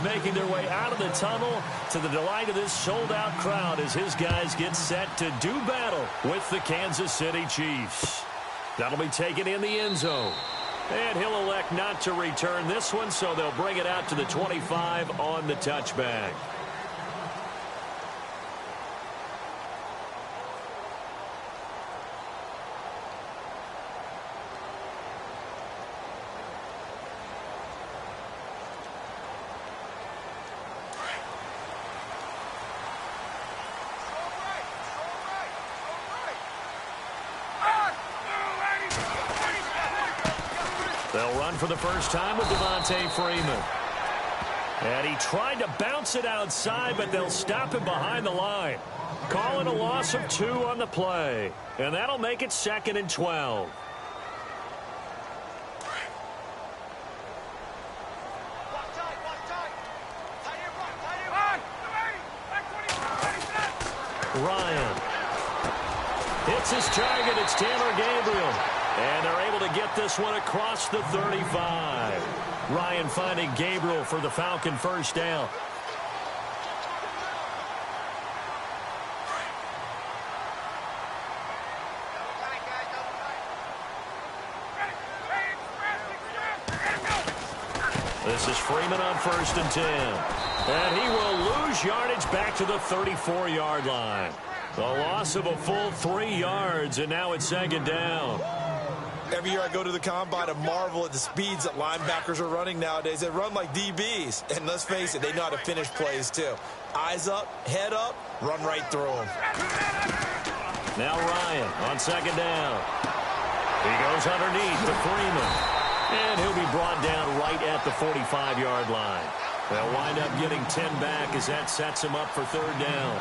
making their way out of the tunnel to the delight of this sold-out crowd as his guys get set to do battle with the Kansas City Chiefs. That'll be taken in the end zone. And he'll elect not to return this one, so they'll bring it out to the 25 on the touchback. They'll run for the first time with Devontae Freeman. And he tried to bounce it outside, but they'll stop him behind the line. Calling a loss of 2 on the play. And that'll make it 2nd and 12. Ryan hits his target. It's Taylor Gabriel. And they're able to get this one across the 35. Ryan finding Gabriel for the Falcon first down. This is Freeman on 1st and 10. And he will lose yardage back to the 34-yard line. A loss of a full 3 yards, and now it's 2nd down. Every year I go to the combine and marvel at the speeds that linebackers are running nowadays. They run like DBs. And let's face it, they know how to finish plays too. Eyes up, head up, run right through them. Now Ryan on 2nd down. He goes underneath to Freeman. And he'll be brought down right at the 45-yard line. They'll wind up getting 10 back as that sets him up for 3rd down.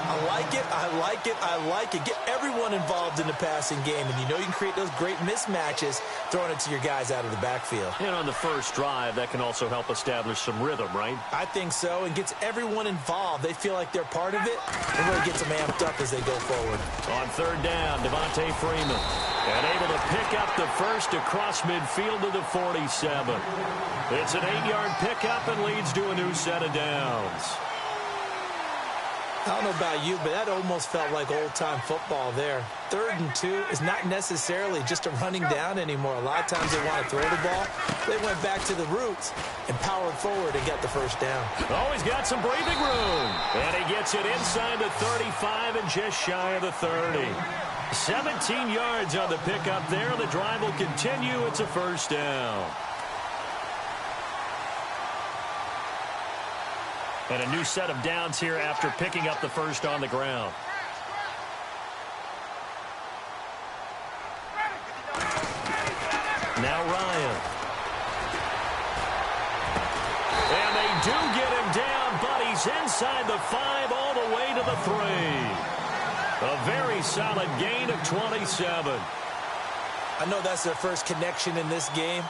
I like it, I like it, I like it. Get everyone involved in the passing game, and you know you can create those great mismatches throwing it to your guys out of the backfield. And on the first drive, that can also help establish some rhythm, right? I think so, and gets everyone involved. They feel like they're part of it, and really gets them amped up as they go forward. On 3rd down, Devontae Freeman. And able to pick up the first across midfield to the 47. It's an 8-yard pickup and leads to a new set of downs. I don't know about you, but that almost felt like old-time football there. 3rd and 2 is not necessarily just a running down anymore. A lot of times they want to throw the ball. They went back to the roots and powered forward and got the first down. Oh, he's got some breathing room. And he gets it inside the 35 and just shy of the 30. 17 yards on the pickup there. The drive will continue. It's a 1st down. And a new set of downs here after picking up the first on the ground. Now Ryan. And they do get him down, but he's inside the 5 all the way to the 3. A very solid gain of 27. I know that's their first connection in this game,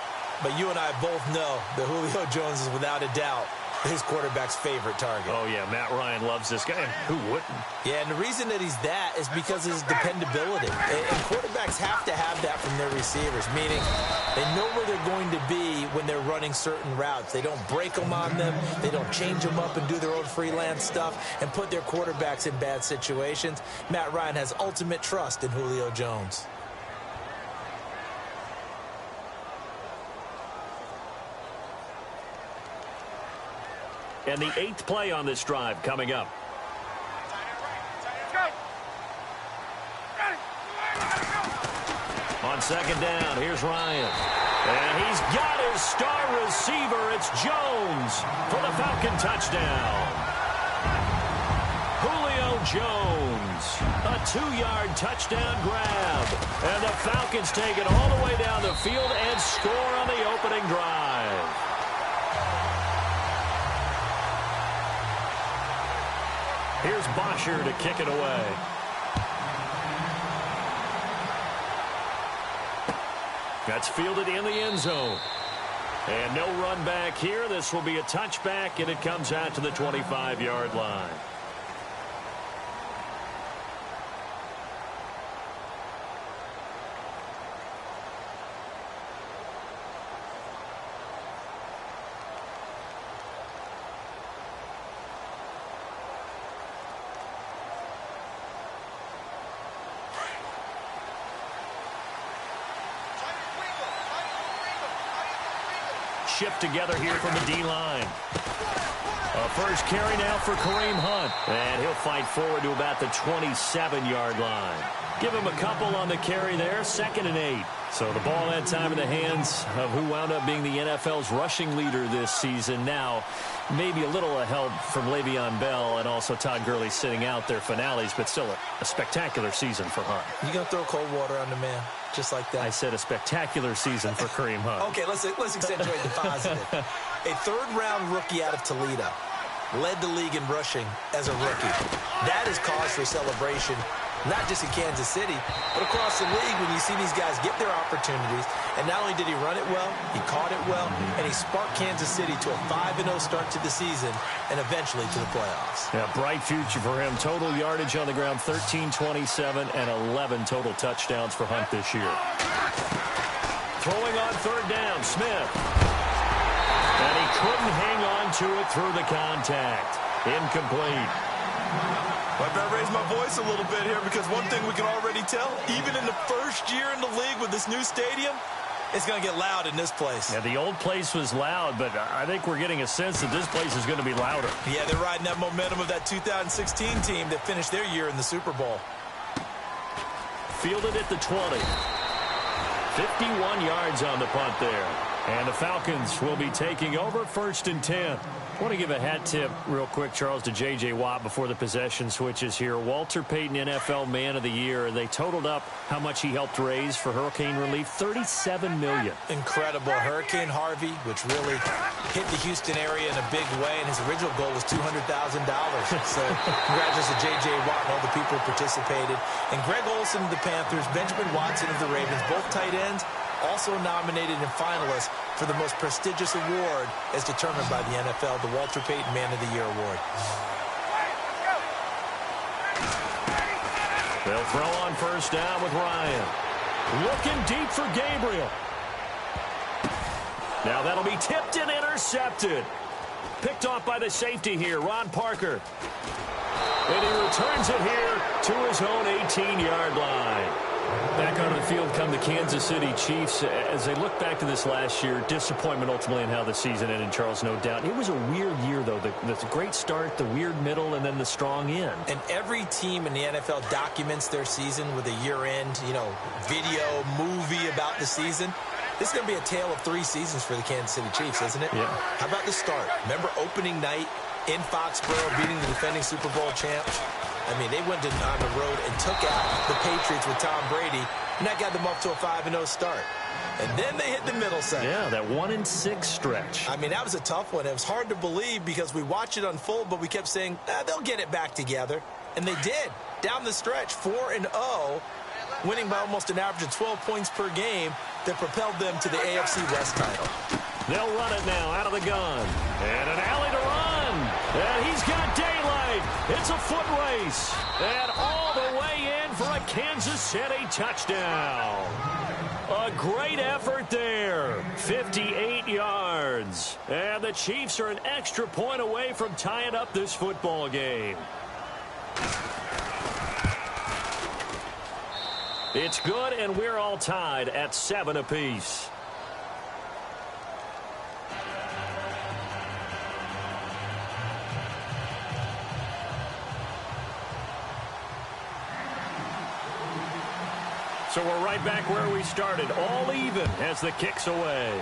but you and I both know that Julio Jones is without a doubt his quarterback's favorite target. Oh, yeah, Matt Ryan loves this guy. Who wouldn't? Yeah, and the reason that he's that is because of his dependability. And quarterbacks have to have that from their receivers, meaning they know where they're going to be when they're running certain routes. They don't break them on them. They don't change them up and do their own freelance stuff and put their quarterbacks in bad situations. Matt Ryan has ultimate trust in Julio Jones. And the 8th play on this drive coming up. On 2nd down, here's Ryan. And he's got his star receiver. It's Jones for the Falcon touchdown. Julio Jones, a 2-yard touchdown grab. And the Falcons take it all the way down the field and score on the opening drive. Here's Bosher to kick it away. That's fielded in the end zone. And no run back here. This will be a touchback, and it comes out to the 25-yard line. shift together here from the D-line. A first carry now for Kareem Hunt. And he'll fight forward to about the 27-yard line. Give him a couple on the carry there, 2nd and 8. So the ball that time in the hands of who wound up being the NFL's rushing leader this season. Now, maybe a little help from Le'Veon Bell and also Todd Gurley sitting out their finales, but still a spectacular season for Hunt. You going to throw cold water on the man just like that? I said a spectacular season for Kareem Hunt. Okay, let's accentuate the positive. A third-round rookie out of Toledo led the league in rushing as a rookie. That is cause for celebration, not just in Kansas City, but across the league when you see these guys get their opportunities. And not only did he run it well, he caught it well, and he sparked Kansas City to a 5-0 start to the season and eventually to the playoffs. Yeah, bright future for him. Total yardage on the ground, 1327, and 11 total touchdowns for Hunt this year. Throwing on third down, Smith. And he couldn't hang on to it through the contact. Incomplete. I better raise my voice a little bit here because one thing we can already tell, even in the first year in the league with this new stadium, it's going to get loud in this place. Yeah, the old place was loud, but I think we're getting a sense that this place is going to be louder. Yeah, they're riding that momentum of that 2016 team that finished their year in the Super Bowl. Fielded at the 20. 51 yards on the punt there. And the Falcons will be taking over 1st and 10. I want to give a hat tip real quick, Charles, to J.J. Watt before the possession switches here. Walter Payton, NFL Man of the Year. They totaled up how much he helped raise for hurricane relief, $37 million. Incredible. Hurricane Harvey, which really hit the Houston area in a big way, and his original goal was $200,000. So congratulations to J.J. Watt and all the people who participated. And Greg Olsen of the Panthers, Benjamin Watson of the Ravens, both tight ends, also nominated and finalists for the most prestigious award as determined by the NFL, the Walter Payton Man of the Year Award. They'll throw on first down with Ryan. Looking deep for Gabriel. Now that'll be tipped and intercepted. Picked off by the safety here, Ron Parker. And he returns it here to his own 18-yard line. Back onto the field come the Kansas City Chiefs. As they look back to this last year, disappointment ultimately in how the season ended, Charles, no doubt. It was a weird year, though. The great start, the weird middle, and then the strong end. And every team in the NFL documents their season with a year-end, video, movie about the season. This is going to be a tale of 3 seasons for the Kansas City Chiefs, isn't it? Yeah. How about the start? Remember opening night in Foxborough, beating the defending Super Bowl champs? I mean, they went on the road and took out the Patriots with Tom Brady, and that got them off to a 5-0 start. And then they hit the middle section. Yeah, that 1-6 stretch. I mean, that was a tough one. It was hard to believe because we watched it unfold, but we kept saying, they'll get it back together. And they did. Down the stretch, 4-0, winning by almost an average of 12 points per game that propelled them to the AFC West title. They'll run it now out of the gun. And an alley to run. And he's got daylight. It's a foot race. And all the way in for a Kansas City touchdown. A great effort there. 58 yards. And the Chiefs are an extra point away from tying up this football game. It's good, and we're all tied at 7 apiece. So we're right back where we started, all even as the kick's away.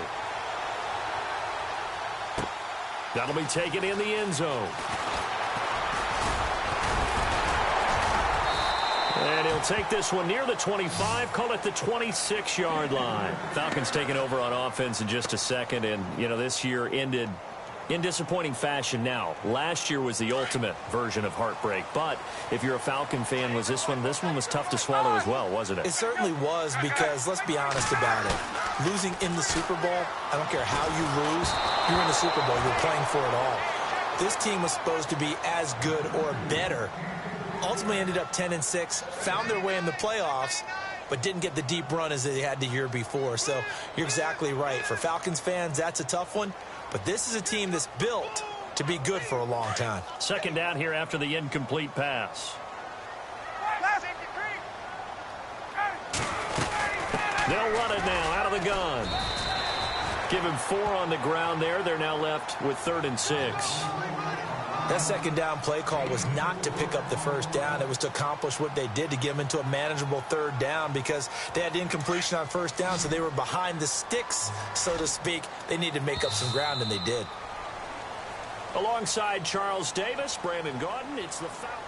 That'll be taken in the end zone. And he'll take this one near the 25, call it the 26-yard line. Falcons taking over on offense in just a second, and, this year ended in disappointing fashion. Now, last year was the ultimate version of heartbreak, but if you're a Falcon fan, this one was tough to swallow as well, wasn't it? It certainly was, because let's be honest about it. Losing in the Super Bowl, I don't care how you lose, you're in the Super Bowl, you're playing for it all. This team was supposed to be as good or better. Ultimately ended up 10-6, found their way in the playoffs, but didn't get the deep run as they had the year before. So you're exactly right. For Falcons fans, that's a tough one. But this is a team that's built to be good for a long time. Second down here after the incomplete pass. They'll run it now out of the gun. Give him 4 on the ground there. They're now left with 3rd and 6. That second down play call was not to pick up the first down. It was to accomplish what they did, to get them into a manageable 3rd down, because they had incompletion on first down, so they were behind the sticks, so to speak. They needed to make up some ground, and they did. Alongside Charles Davis, Brandon Gaudin, it's the Falcons.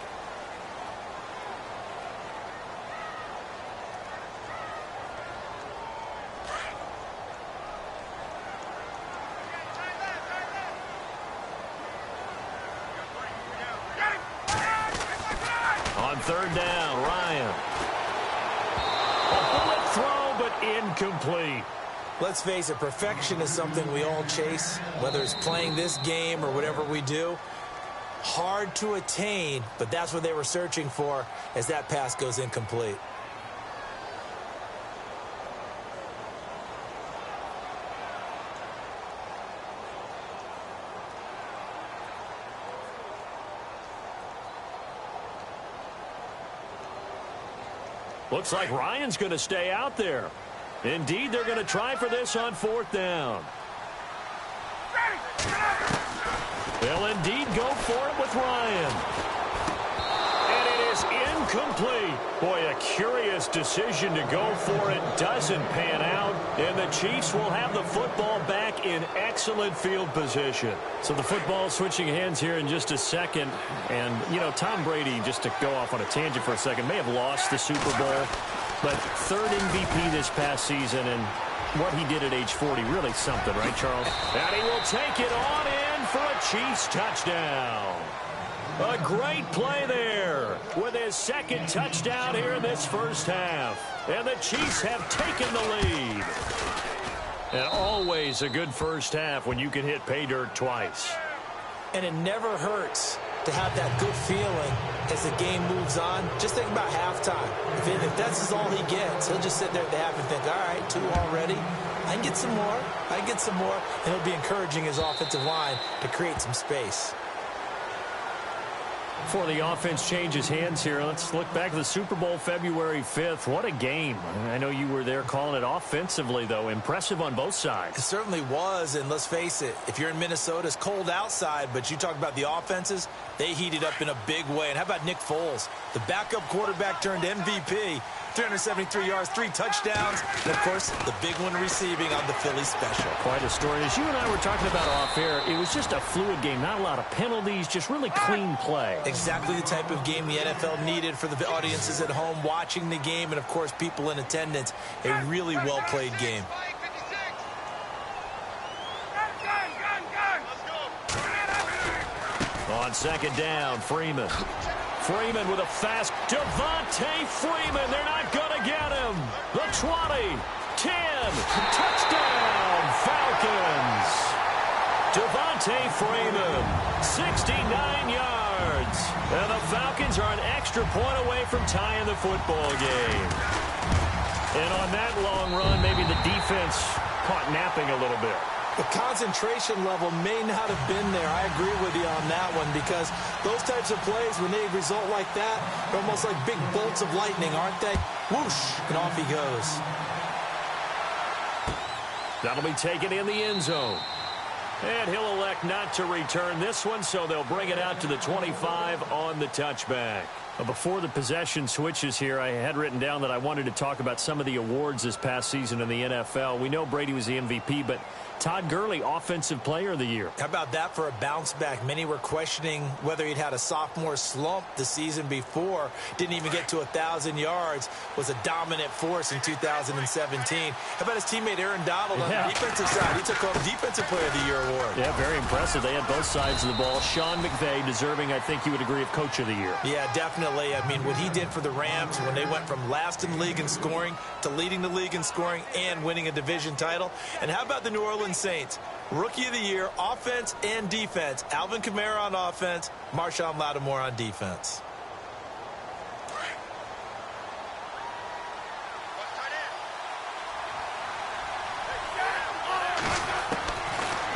On 3rd down, Ryan. A bullet throw, but incomplete. Let's face it, perfection is something we all chase, whether it's playing this game or whatever we do. Hard to attain, but that's what they were searching for as that pass goes incomplete. Looks like Ryan's going to stay out there. Indeed, they're going to try for this on 4th down. They'll indeed go for it with Ryan. And it is incomplete. Boy, a curious decision to go for it doesn't pan out. And the Chiefs will have the football back in excellent field position. So the football switching hands here in just a second. And, you know, Tom Brady, just to go off on a tangent for a second, may have lost the Super Bowl. But 3rd MVP this past season, and what he did at age 40, really something, right, Charles? And he will take it on in for a Chiefs touchdown. A great play there with his 2nd touchdown here in this first half. And the Chiefs have taken the lead. And always a good first half when you can hit pay dirt twice. And it never hurts to have that good feeling as the game moves on. Just think about halftime. If that's all he gets, he'll just sit there at the half and think, all right, 2 already. I can get some more. I can get some more. And he'll be encouraging his offensive line to create some space. Before the offense changes hands here, let's look back at the Super Bowl February 5th. What a game. I know you were there calling it offensively, though. Impressive on both sides. It certainly was, and let's face it, if you're in Minnesota, it's cold outside, but you talk about the offenses, they heated up in a big way. And how about Nick Foles? The backup quarterback turned MVP, 373 yards, 3 touchdowns, and, of course, the big one receiving on the Philly special. Quite a story. As you and I were talking about off air, it was just a fluid game, not a lot of penalties, just really clean play. Exactly the type of game the NFL needed for the audiences at home watching the game and, of course, people in attendance. A really well-played game. On 2nd down, Freeman. Freeman with a fast Devontae Freeman. They're not going to get him. The 20, 10, touchdown, Falcons. Devontae Freeman, 69 yards. And the Falcons are an extra point away from tying the football game. And on that long run, maybe the defense caught napping a little bit. The concentration level may not have been there. I agree with you on that one, because those types of plays, when they result like that, they're almost like big bolts of lightning, aren't they? Whoosh, and off he goes. That'll be taken in the end zone. And he'll elect not to return this one, so they'll bring it out to the 25 on the touchback. Before the possession switches here, I had written down that I wanted to talk about some of the awards this past season in the NFL. We know Brady was the MVP, but Todd Gurley, Offensive Player of the Year. How about that for a bounce back? Many were questioning whether he'd had a sophomore slump the season before. Didn't even get to 1,000 yards. Was a dominant force in 2017. How about his teammate Aaron Donald on the defensive side? He took home Defensive Player of the Year award. Yeah, very impressive. They had both sides of the ball. Sean McVay deserving, I think you would agree, of Coach of the Year. Yeah, definitely. I mean, what he did for the Rams when they went from last in the league in scoring to leading the league in scoring and winning a division title. And how about the New Orleans Saints? Rookie of the Year, offense and defense. Alvin Kamara on offense, Marshawn Lattimore on defense.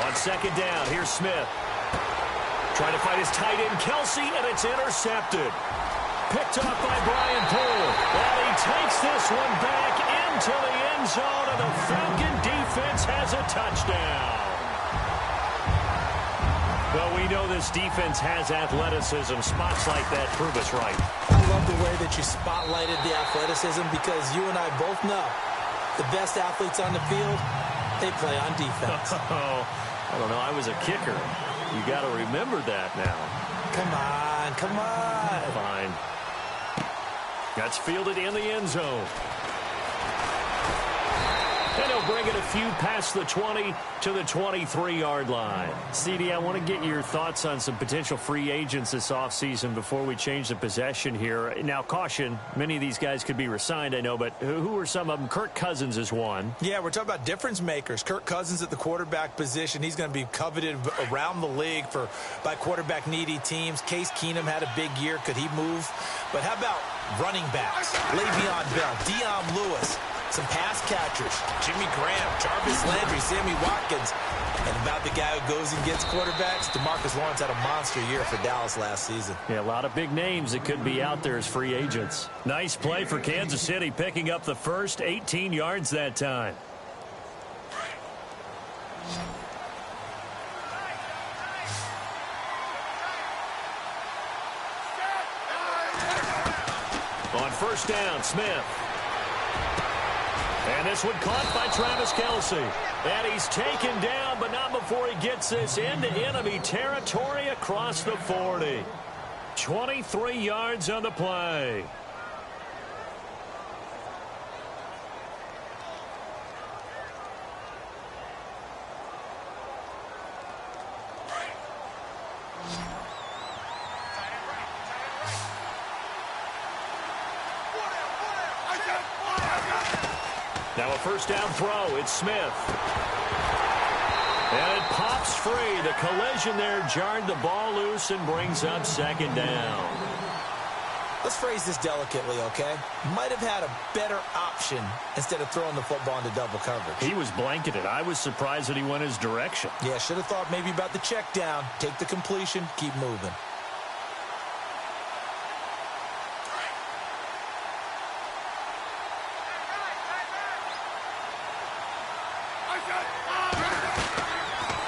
On 2nd down, here's Smith. Trying to fight his tight end, Kelsey, and it's intercepted. Picked off by Brian Poole. And he takes this one back in into the end zone, and the Falcon defense has a touchdown. Well, we know this defense has athleticism. Spots like that prove us right. I love the way that you spotlighted the athleticism because you and I both know the best athletes on the field, they play on defense. Oh, I don't know. I was a kicker. You got to remember that now. Come on, come on. Fine. That's fielded in the end zone. And he'll bring it a few past the 20 to the 23-yard line. CD, I want to get your thoughts on some potential free agents this offseason before we change the possession here. Now, caution, many of these guys could be re-signed, I know, but who are some of them? Kirk Cousins is one. Yeah, we're talking about difference makers. Kirk Cousins at the quarterback position. He's going to be coveted around the league by quarterback-needy teams. Case Keenum had a big year. Could he move? But how about running backs? Le'Veon Bell, Dion Lewis. Some pass catchers, Jimmy Graham, Jarvis Landry, Sammy Watkins. And about the guy who goes and gets quarterbacks, DeMarcus Lawrence had a monster year for Dallas last season. Yeah, a lot of big names that could be out there as free agents. Nice play for Kansas City, picking up the first 18 yards that time. On first down, Smith. And this one caught by Travis Kelce. And he's taken down, but not before he gets this into enemy territory across the 40. 23 yards on the play. Now a first down throw. It's Smith. And it pops free. The collision there jarred the ball loose and brings up second down. Let's phrase this delicately, okay? Might have had a better option instead of throwing the football into double coverage. He was blanketed. I was surprised that he went his direction. Yeah, should have thought maybe about the check down. Take the completion, keep moving.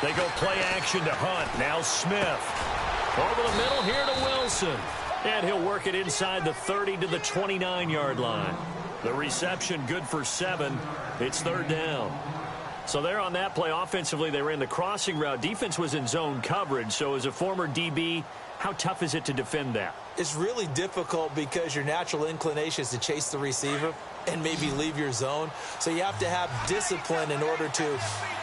They go play action to Hunt. Now Smith. Over the middle here to Wilson. And he'll work it inside the 30 to the 29-yard line. The reception good for 7. It's third down. So there on that play, offensively, they ran the crossing route. Defense was in zone coverage. So as a former DB, how tough is it to defend that? It's really difficult because your natural inclination is to chase the receiver and maybe leave your zone. So you have to have discipline in order to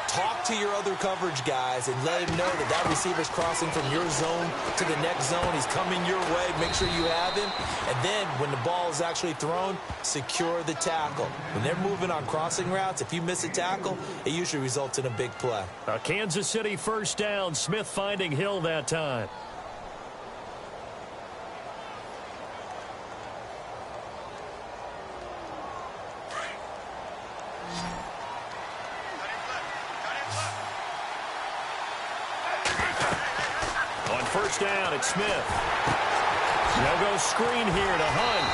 talk to your other coverage guys and let him know that that receiver's crossing from your zone to the next zone. He's coming your way. Make sure you have him. And then when the ball is actually thrown, secure the tackle. When they're moving on crossing routes, if you miss a tackle, it usually results in a big play. A Kansas City first down. Smith finding Hill that time. First down, it's Smith. They'll go screen here to Hunt.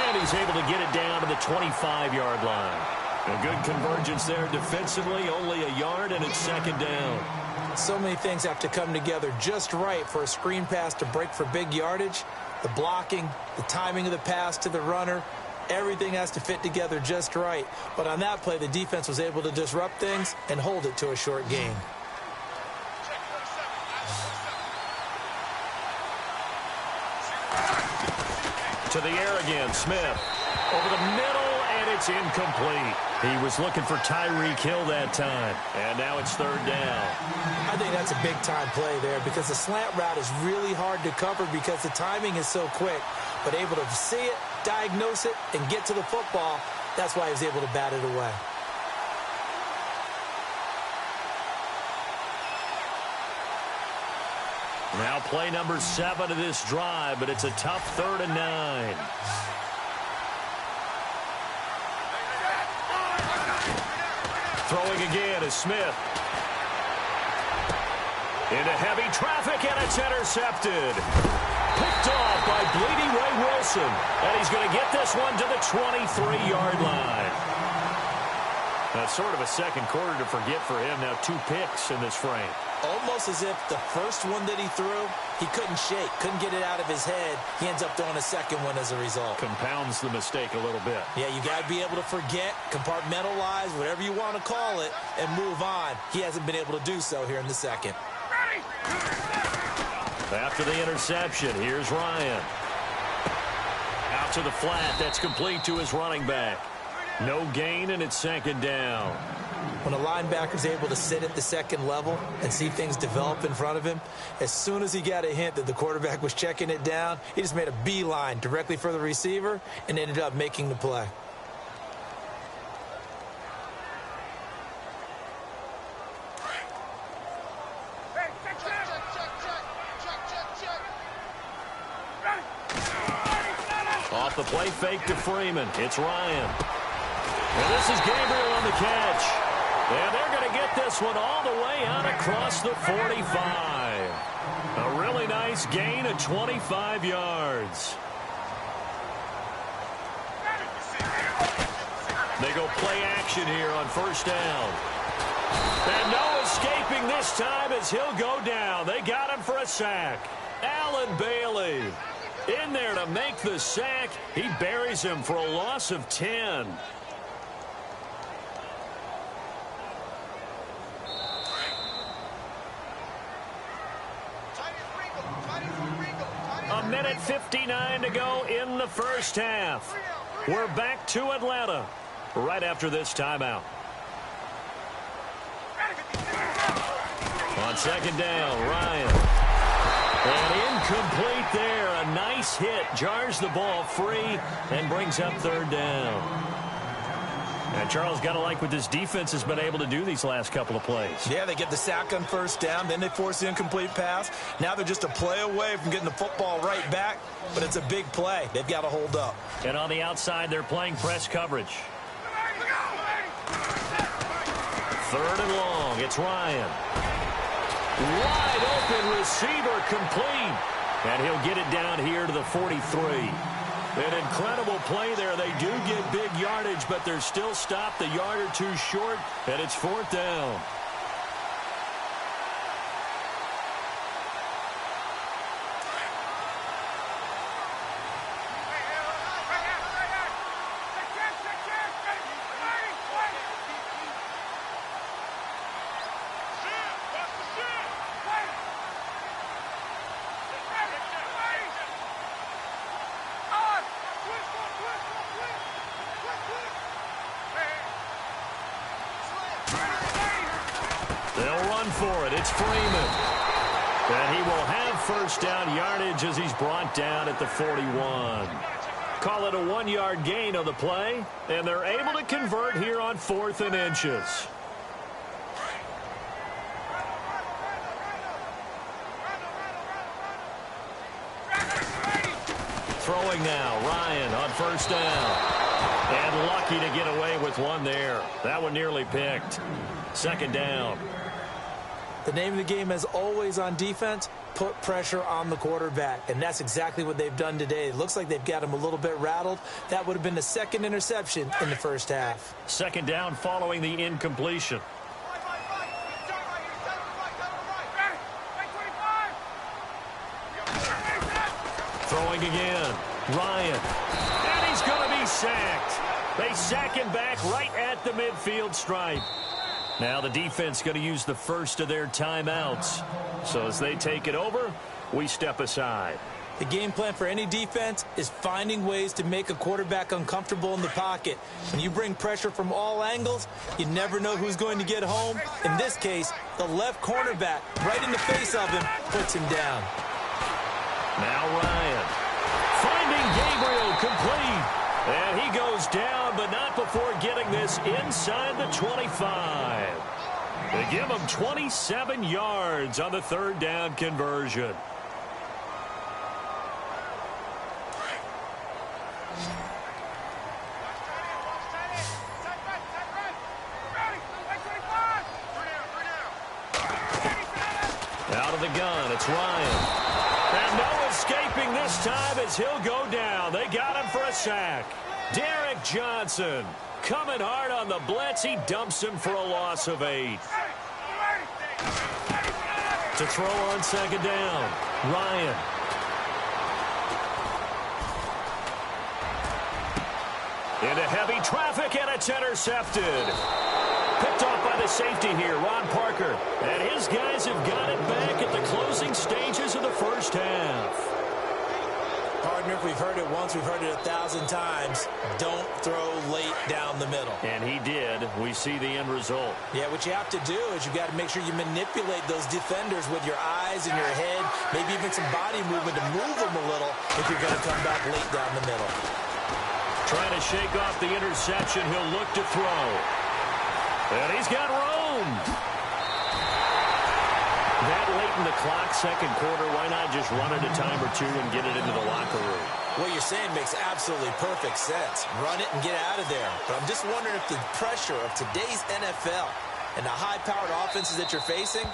And he's able to get it down to the 25-yard line. A good convergence there defensively, only a yard, and it's second down. So many things have to come together just right for a screen pass to break for big yardage. The blocking, the timing of the pass to the runner, everything has to fit together just right. But on that play, the defense was able to disrupt things and hold it to a short gain. To the air again, Smith. Over the middle, and it's incomplete. He was looking for Tyreek Hill that time. And now it's third down. I think that's a big-time play there because the slant route is really hard to cover because the timing is so quick. But able to see it, diagnose it, and get to the football, that's why he was able to bat it away. Now play number 7 of this drive, but it's a tough 3rd and 9. Throwing again is Smith. Into heavy traffic, and it's intercepted. Picked off by Bleedy Ray Wilson. And he's going to get this one to the 23-yard line. That's sort of a second quarter to forget for him. Now 2 picks in this frame. Almost as if the first one that he threw, he couldn't shake, couldn't get it out of his head. He ends up throwing a second one as a result. Compounds the mistake a little bit. Yeah, you got to be able to forget, compartmentalize, whatever you want to call it, and move on. He hasn't been able to do so here in the second. After the interception, here's Ryan. Out to the flat. That's complete to his running back. No gain, and it's second down. When a linebacker's able to sit at the second level and see things develop in front of him, as soon as he got a hint that the quarterback was checking it down, he just made a beeline directly for the receiver and ended up making the play. Off the play fake to Freeman. It's Ryan. And this is Gabriel on the catch. And they're going to get this one all the way out across the 45. A really nice gain of 25 yards. They go play action here on first down. And no escaping this time as he'll go down. They got him for a sack. Allen Bailey in there to make the sack. He buries him for a loss of 10. A minute 59 to go in the first half. We're back to Atlanta right after this timeout. On second down, Ryan. And incomplete there. A nice hit. Jars the ball free and brings up third down. And Charles, got to like what this defense has been able to do these last couple of plays. Yeah, they get the sack on first down, then they force the incomplete pass. Now they're just a play away from getting the football right back, but it's a big play. They've got to hold up. And on the outside, they're playing press coverage. Third and long. It's Ryan. Wide open receiver complete. And he'll get it down here to the 43. An incredible play there. They do get big yardage, but they're still stopped a yard or two short, and it's fourth down. For it. It's Freeman. And he will have first down yardage as he's brought down at the 41. Call it a 1-yard gain on the play, and they're able to convert here on 4th and inches. Throwing now, Ryan on first down. And lucky to get away with one there. That one nearly picked. Second down. The name of the game, as always on defense, put pressure on the quarterback. And that's exactly what they've done today. It looks like they've got him a little bit rattled. That would have been the second interception in the first half. Second down following the incompletion. Throwing again. Ryan. And he's going to be sacked. They sack him back right at the midfield stripe. Now the defense going to use the first of their timeouts. So as they take it over, we step aside. The game plan for any defense is finding ways to make a quarterback uncomfortable in the pocket. When you bring pressure from all angles, you never know who's going to get home. In this case, the left cornerback, right in the face of him, puts him down. Now Ryan. Finding Gabriel complete. And he goes down, but not before getting this inside the 25. They give him 27 yards on the third down conversion. Out of the gun, it's Ryan. And no escaping this time as he'll go down. They got him for a sack. Derek Johnson Coming hard on the blitz. He dumps him for a loss of 8. To throw on second down, Ryan. Into heavy traffic, and it's intercepted. Picked off by the safety here, Ron Parker. And his guys have got it back at the closing stages of the first half. Partner, if we've heard it once, we've heard it 1,000 times. Don't throw late down the middle. And he did. We see the end result. Yeah, what you have to do is you've got to make sure you manipulate those defenders with your eyes and your head, maybe even some body movement to move them a little if you're going to come back late down the middle. Trying to shake off the interception. He'll look to throw. And he's got room. That late in the clock, second quarter, why not just run it a time or two and get it into the locker room? What you're saying makes absolutely perfect sense. Run it and get out of there. But I'm just wondering if the pressure of today's NFL and the high-powered offenses that you're facing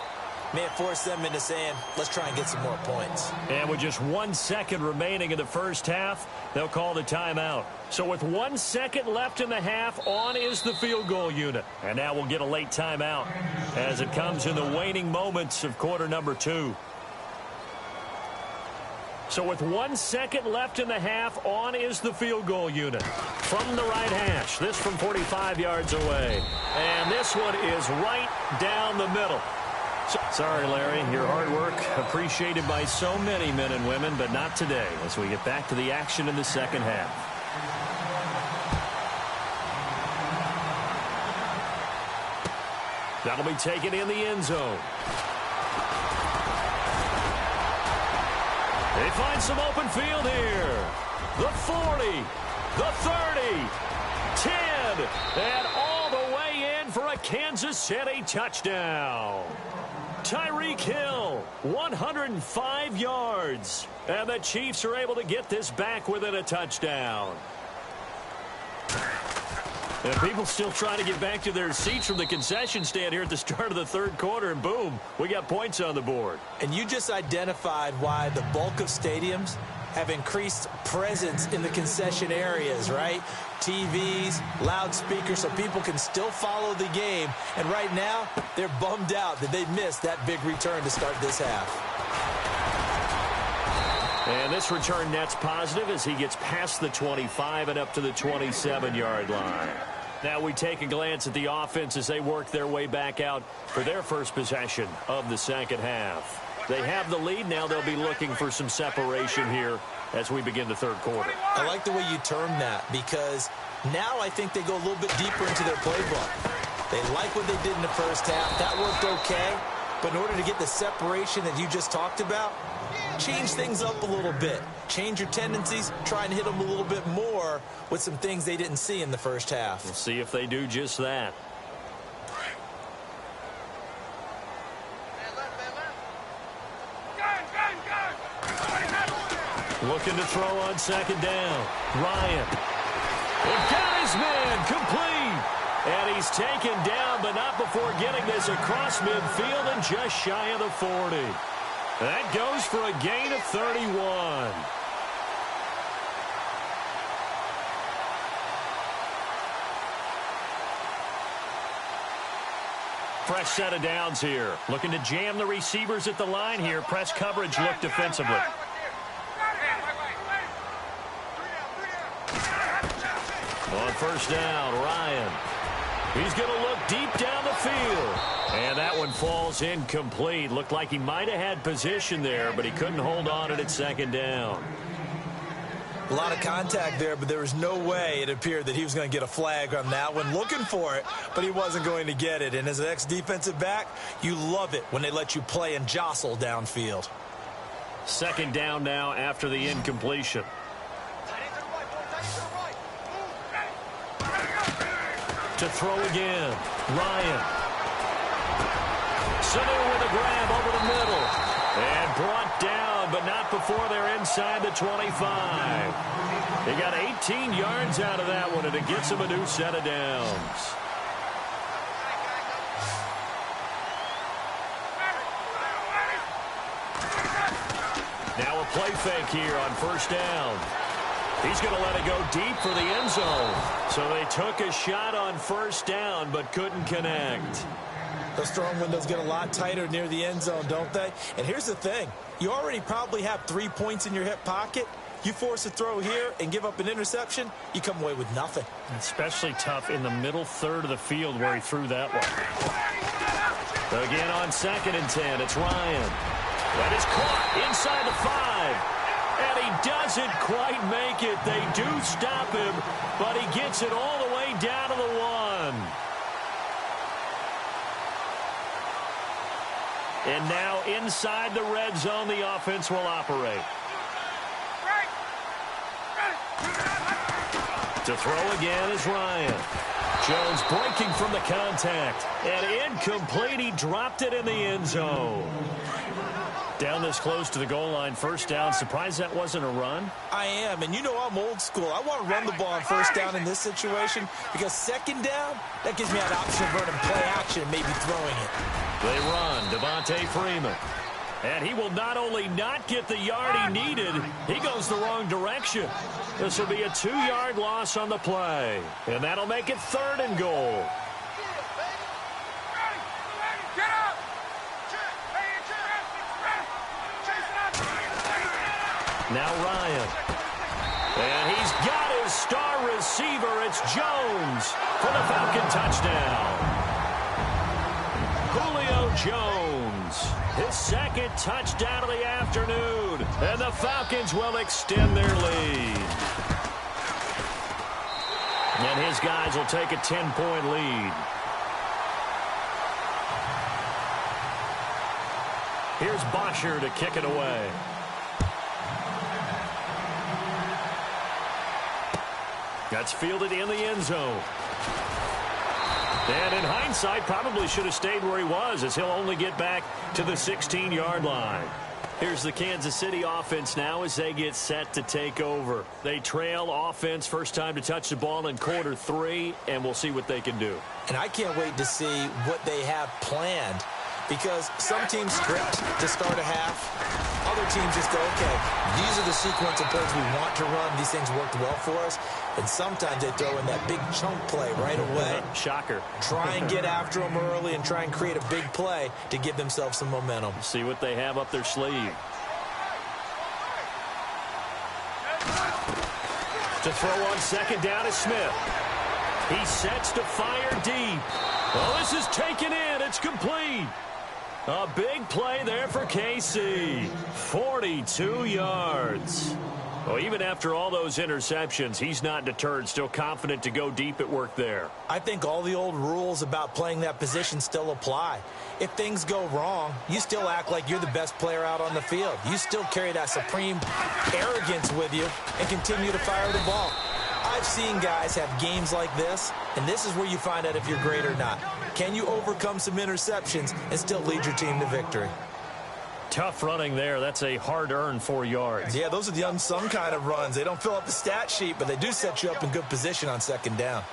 may have forced them into saying, let's try and get some more points. And with just 1 second remaining in the first half, they'll call the timeout. So with 1 second left in the half, on is the field goal unit. And now we'll get a late timeout as it comes in the waning moments of quarter number 2. So with 1 second left in the half, on is the field goal unit. From the right hash, this from 45 yards away. And this one is right down the middle. Sorry, Larry, your hard work appreciated by so many men and women, but not today as we get back to the action in the second half. That'll be taken in the end zone. They find some open field here. The 40, the 30, 10, and all the way in for a Kansas City touchdown. Tyreek Hill, 105 yards. And the Chiefs are able to get this back within a touchdown. And people still trying to get back to their seats from the concession stand here at the start of the third quarter, and boom, we got points on the board. And you just identified why the bulk of stadiums have increased presence in the concession areas, right? TVs, loudspeakers, so people can still follow the game. And right now, they're bummed out that they missed that big return to start this half. And this return net's positive as he gets past the 25 and up to the 27-yard line. Now we take a glance at the offense as they work their way back out for their first possession of the second half. They have the lead. Now they'll be looking for some separation here as we begin the third quarter. I like the way you termed that because now I think they go a little bit deeper into their playbook. They like what they did in the first half. That worked okay. But in order to get the separation that you just talked about, change things up a little bit. Change your tendencies. Try and hit them a little bit more with some things they didn't see in the first half. We'll see if they do just that. Looking to throw on second down. Ryan. He got his man complete. And he's taken down, but not before getting this across midfield and just shy of the 40. That goes for a gain of 31. Fresh set of downs here. Looking to jam the receivers at the line here. Press coverage look defensively. On first down, Ryan. He's going to look deep down the field. And that one falls incomplete. Looked like he might have had position there, but he couldn't hold on at second down. A lot of contact there, but there was no way it appeared that he was going to get a flag on that one. Looking for it, but he wasn't going to get it. And as an ex-defensive back, you love it when they let you play and jostle downfield. Second down now after the incompletion. To throw again, Ryan. Sanu with a grab over the middle. And brought down, but not before they're inside the 25. He got 18 yards out of that one, and it gets him a new set of downs. Now a play fake here on first down. He's going to let it go deep for the end zone. So they took a shot on first down but couldn't connect. Those throwing windows get a lot tighter near the end zone, don't they? And here's the thing. You already probably have 3 points in your hip pocket. You force a throw here and give up an interception, you come away with nothing. Especially tough in the middle third of the field where he threw that one. Again on 2nd and 10, it's Ryan. That is caught inside the 5. And he doesn't quite make it. They do stop him, but he gets it all the way down to the 1. And now inside the red zone, the offense will operate. To throw again is Ryan. Jones breaking from the contact. And incomplete. He dropped it in the end zone. Down this close to the goal line, first down. Surprised that wasn't a run? I am, and you know I'm old school. I want to run the ball on first down in this situation because second down, that gives me that option of running play action and maybe throwing it. They run, Devontae Freeman. And he will not only not get the yard he needed, he goes the wrong direction. This will be a 2-yard loss on the play. And that'll make it 3rd and goal. Now Ryan. And he's got his star receiver. It's Jones for the Falcon touchdown. Julio Jones, his 2nd touchdown of the afternoon. And the Falcons will extend their lead. And his guys will take a 10-point lead. Here's Bosher to kick it away. That's fielded in the end zone. And in hindsight, probably should have stayed where he was, as he'll only get back to the 16-yard line. Here's the Kansas City offense now as they get set to take over. They trail offense, first time to touch the ball in quarter 3, and we'll see what they can do. And I can't wait to see what they have planned, because some teams script to start a half. Other teams just go, okay, these are the sequence of plays we want to run. These things worked well for us. And sometimes they throw in that big chunk play right away. Shocker. Try and get after them early and try and create a big play to give themselves some momentum. See what they have up their sleeve. To throw on 2nd down is Smith. He sets to fire deep. Oh, this is taken in. It's complete. A big play there for KC. 42 yards. Well, even after all those interceptions, he's not deterred, still confident to go deep at work there. I think all the old rules about playing that position still apply. If things go wrong, you still act like you're the best player out on the field. You still carry that supreme arrogance with you and continue to fire the ball. I've seen guys have games like this, and this is where you find out if you're great or not. Can you overcome some interceptions and still lead your team to victory? Tough running there. That's a hard-earned 4 yards. Yeah, those are the unsung kind of runs. They don't fill up the stat sheet, but they do set you up in good position on 2nd down.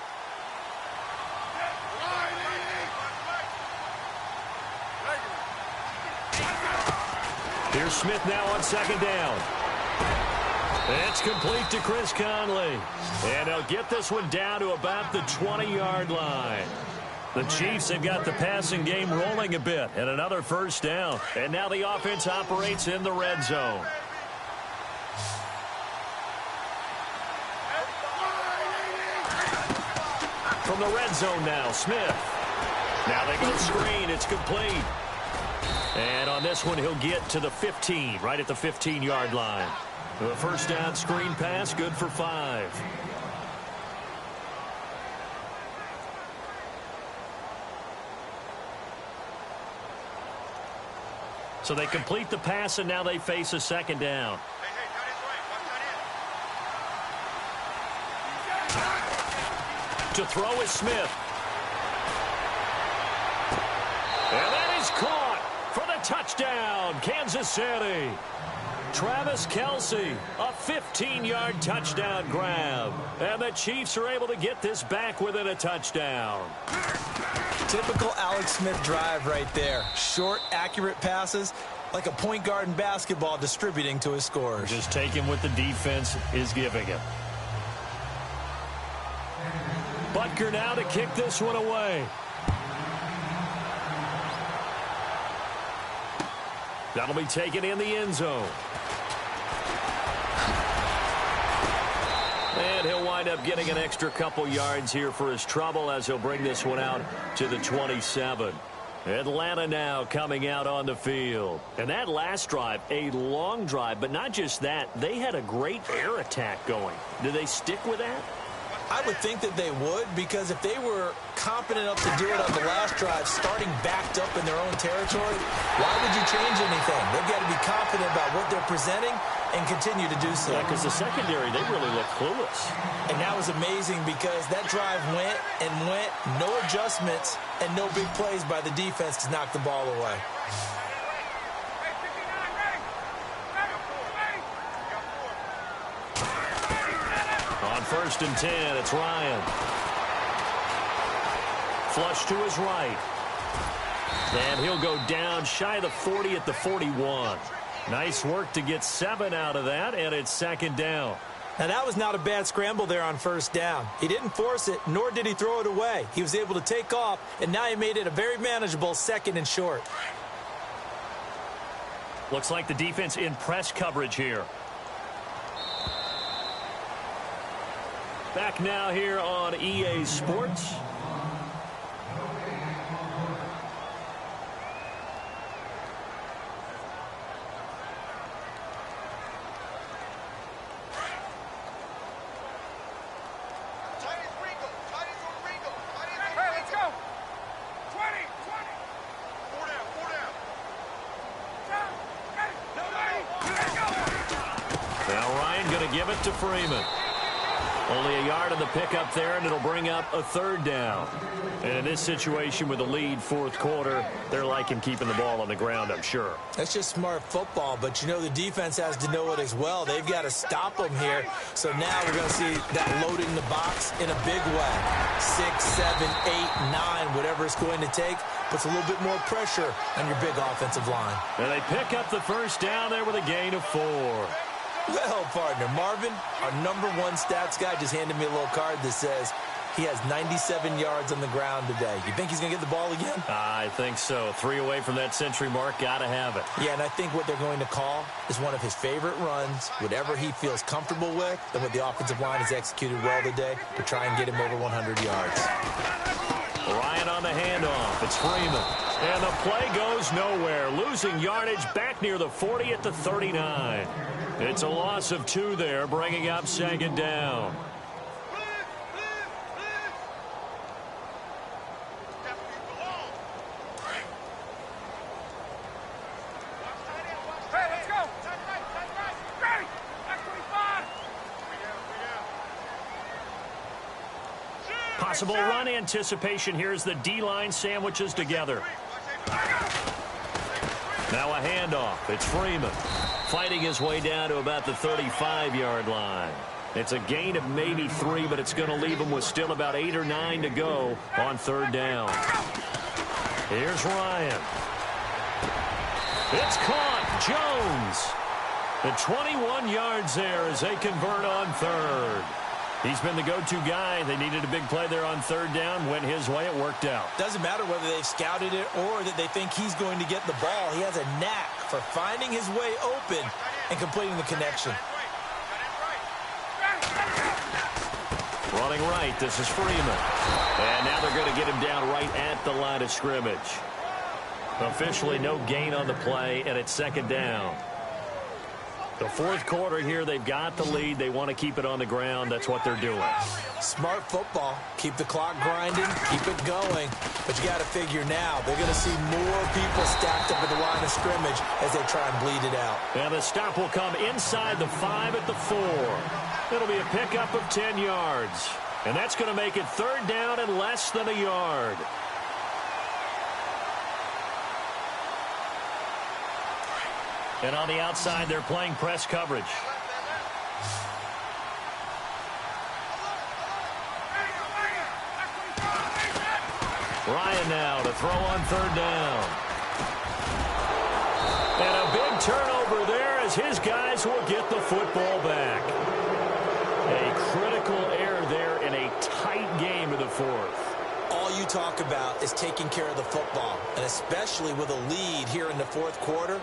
Here's Smith now on 2nd down. It's complete to Chris Conley. And he'll get this one down to about the 20-yard line. The Chiefs have got the passing game rolling a bit, and another first down. And now the offense operates in the red zone. From the red zone now, Smith. Now they go screen. It's complete. And on this one, he'll get to the 15, right at the 15-yard line. The first down screen pass, good for 5. So they complete the pass, and now they face a 2nd down. To throw is Smith. And that is caught for the touchdown, Kansas City. Travis Kelce, a 15-yard touchdown grab. And the Chiefs are able to get this back within a touchdown. Typical Alex Smith drive right there. Short, accurate passes. Like a point guard in basketball distributing to his scorers. Just taking what the defense is giving him. Butker now to kick this one away. That'll be taken in the end zone. And he'll wind up getting an extra couple yards here for his trouble as he'll bring this one out to the 27. Atlanta now coming out on the field. And that last drive, a long drive, but not just that. They had a great air attack going. Do they stick with that? I would think that they would, because if they were competent enough to do it on the last drive, starting backed up in their own territory, why would you change anything? They've got to be confident about what they're presenting and continue to do so. Yeah, because the secondary, they really look clueless. And that was amazing because that drive went and went, no adjustments, and no big plays by the defense to knock the ball away. On 1st and 10, it's Ryan. Flush to his right. And he'll go down shy of the 40 at the 41. Nice work to get 7 out of that, and it's 2nd down. Now, that was not a bad scramble there on 1st down. He didn't force it, nor did he throw it away. He was able to take off, and now he made it a very manageable 2nd and short. Looks like the defense in press coverage here. Back now here on EA Sports. Now Ryan going to give it to Freeman. Only a yard on the pickup there, and it'll bring up a 3rd down. And in this situation with the lead 4th quarter, they're liking keeping the ball on the ground, I'm sure. That's just smart football, but you know the defense has to know it as well. They've got to stop them here. So now we're going to see that loading the box in a big way. 6, 7, 8, 9, whatever it's going to take, puts a little bit more pressure on your big offensive line. And they pick up the 1st down there with a gain of 4. Well, partner, Marvin, our #1 stats guy just handed me a little card that says he has 97 yards on the ground today. You think he's going to get the ball again? I think so. 3 away from that century mark. Got to have it. Yeah, and I think what they're going to call is one of his favorite runs, whatever he feels comfortable with, and what the offensive line has executed well today to try and get him over 100 yards. Ryan on the handoff. It's Freeman. And the play goes nowhere. Losing yardage back near the 40 at the 39. It's a loss of 2 there, bringing up 2nd down. Possible run anticipation here as the D-line sandwiches together. Now a handoff. It's Freeman. Fighting his way down to about the 35-yard line. It's a gain of maybe 3, but it's going to leave him with still about 8 or 9 to go on 3rd down. Here's Ryan. It's caught. Jones. The 21 yards there as they convert on 3rd. He's been the go-to guy. They needed a big play there on 3rd down. Went his way. It worked out. Doesn't matter whether they've scouted it or that they think he's going to get the ball. He has a knack for finding his way open and completing the connection. Running right. This is Freeman. And now they're going to get him down right at the line of scrimmage. Officially no gain on the play, and it's 2nd down. The 4th quarter here, they've got the lead. They want to keep it on the ground. That's what they're doing. Smart football. Keep the clock grinding. Keep it going. But you got to figure now, they're going to see more people stacked up at the line of scrimmage as they try and bleed it out. And the stop will come inside the 5 at the 4. It'll be a pickup of 10 yards. And that's going to make it 3rd down and less than a yard. And on the outside, they're playing press coverage. Ryan now to throw on 3rd down. And a turnover there as his guys will get the football back. A critical error there in a tight game in the fourth. All you talk about is taking care of the football, and especially with a lead here in the fourth quarter,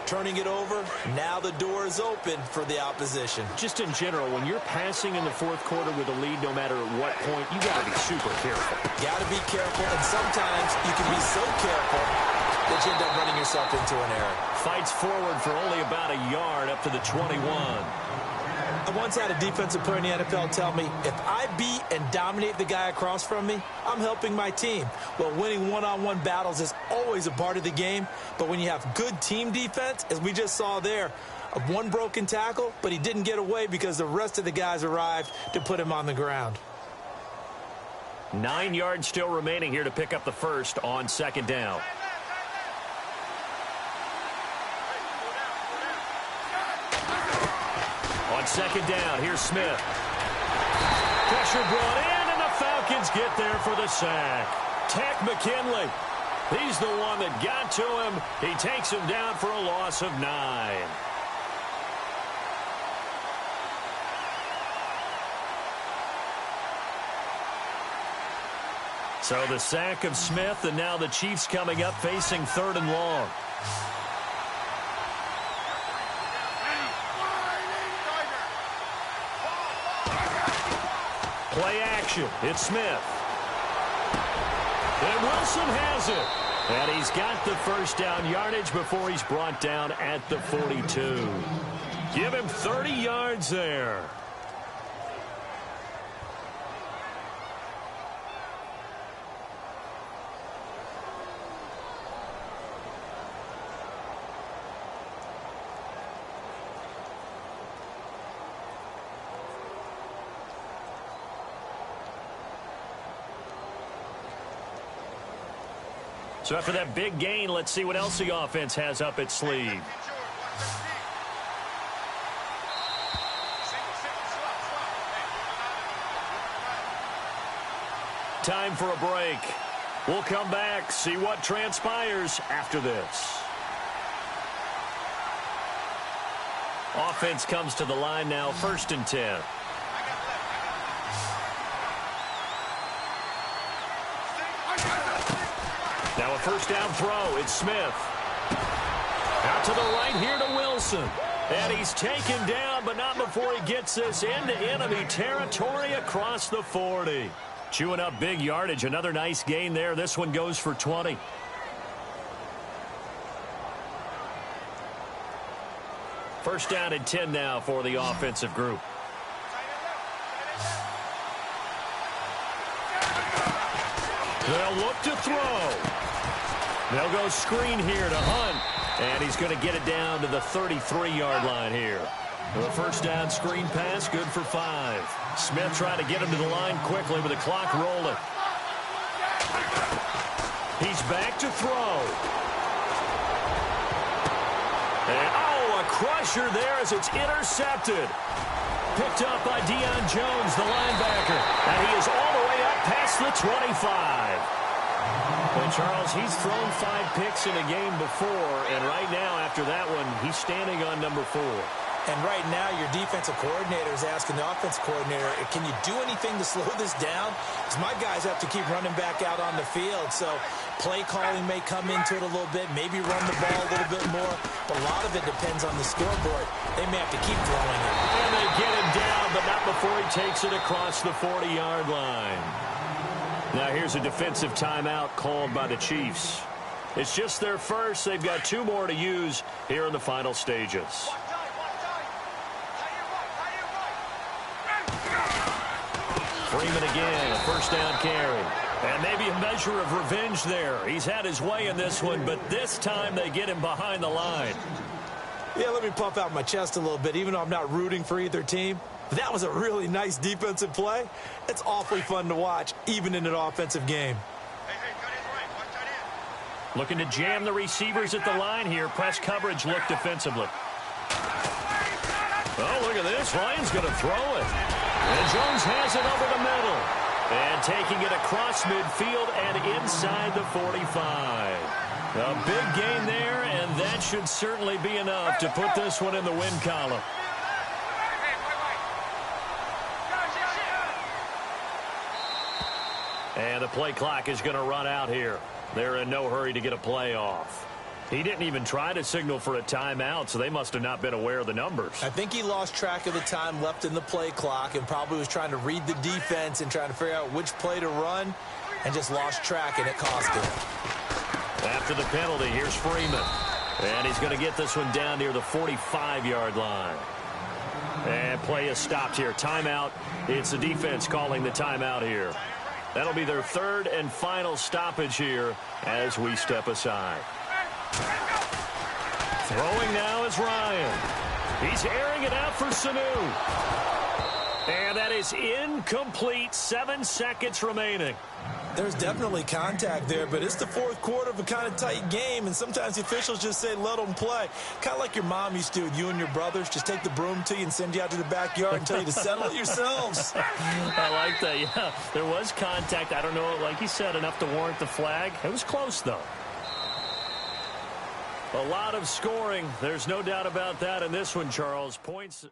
turning it over, now the door is open for the opposition. Just in general, when you're passing in the fourth quarter with a lead, no matter at what point, you got to be super careful. Got to be careful, and sometimes you can be so careful that you end up running yourself into an error. Fights forward for only about a yard up to the 21. I once had a defensive player in the NFL tell me, if I beat and dominate the guy across from me, I'm helping my team. Well, winning one-on-one battles is always a part of the game, but when you have good team defense, as we just saw there, one broken tackle, but he didn't get away because the rest of the guys arrived to put him on the ground. 9 yards still remaining here to pick up the first on second down. On second down, here's Smith. Pressure brought in, and the Falcons get there for the sack. Tack McKinley. He's the one that got to him. He takes him down for a loss of 9. So the sack of Smith, and now the Chiefs coming up facing 3rd and long. Play action. It's Smith. And Wilson has it. And he's got the first down yardage before he's brought down at the 42. Give him 30 yards there. So after that big gain, let's see what else the offense has up its sleeve. Time for a break. We'll come back, see what transpires after this. Offense comes to the line now, 1st and 10. Now a first down throw. It's Smith. Out to the right here to Wilson. And he's taken down, but not before he gets this into enemy territory across the 40. Chewing up big yardage. Another nice gain there. This one goes for 20. First down and 10 now for the offensive group. They'll look to throw. They'll go screen here to Hunt. And he's going to get it down to the 33-yard line here. The first down screen pass, good for 5. Smith trying to get him to the line quickly with the clock rolling. He's back to throw. And, a crusher there as it's intercepted. Picked up by Deion Jones, the linebacker. And he is all the way up past the 25. And Charles, he's thrown 5 picks in a game before, and right now, after that one, he's standing on number 4. And right now, your defensive coordinator is asking the offensive coordinator, can you do anything to slow this down? Because my guys have to keep running back out on the field. So play calling may come into it a little bit, maybe run the ball a little bit more. But a lot of it depends on the scoreboard. They may have to keep throwing it. And they get him down, but not before he takes it across the 40-yard line. Now here's a defensive timeout called by the Chiefs. It's just their first. They've got 2 more to use here in the final stages. Freeman again, a first down carry. And maybe a measure of revenge there. He's had his way in this one, but this time they get him behind the line. Yeah, let me puff out my chest a little bit, even though I'm not rooting for either team. That was a really nice defensive play. It's awfully fun to watch, even in an offensive game. Looking to jam the receivers at the line here. Press coverage look defensively. Oh, look at this. Ryan's going to throw it. And Jones has it over the middle. And taking it across midfield and inside the 45. A big gain there, and that should certainly be enough to put this one in the win column. And the play clock is going to run out here. They're in no hurry to get a play off. He didn't even try to signal for a timeout, so they must have not been aware of the numbers. I think he lost track of the time left in the play clock and probably was trying to read the defense and trying to figure out which play to run and just lost track, and it cost him. After the penalty, here's Freeman. And he's going to get this one down near the 45-yard line. And play is stopped here. Timeout. It's the defense calling the timeout here. That'll be their third and final stoppage here as we step aside. Throwing now is Ryan. He's airing it out for Sanu. And that is incomplete. 7 seconds remaining. There's definitely contact there, but it's the fourth quarter of a kind of tight game, and sometimes the officials just say, let them play. Kind of like your mom used to with you and your brothers. Just take the broom to you and send you out to the backyard and tell you to settle it yourselves. I like that, yeah. There was contact. I don't know, like you said, enough to warrant the flag. It was close, though. A lot of scoring. There's no doubt about that in this one, Charles. Points.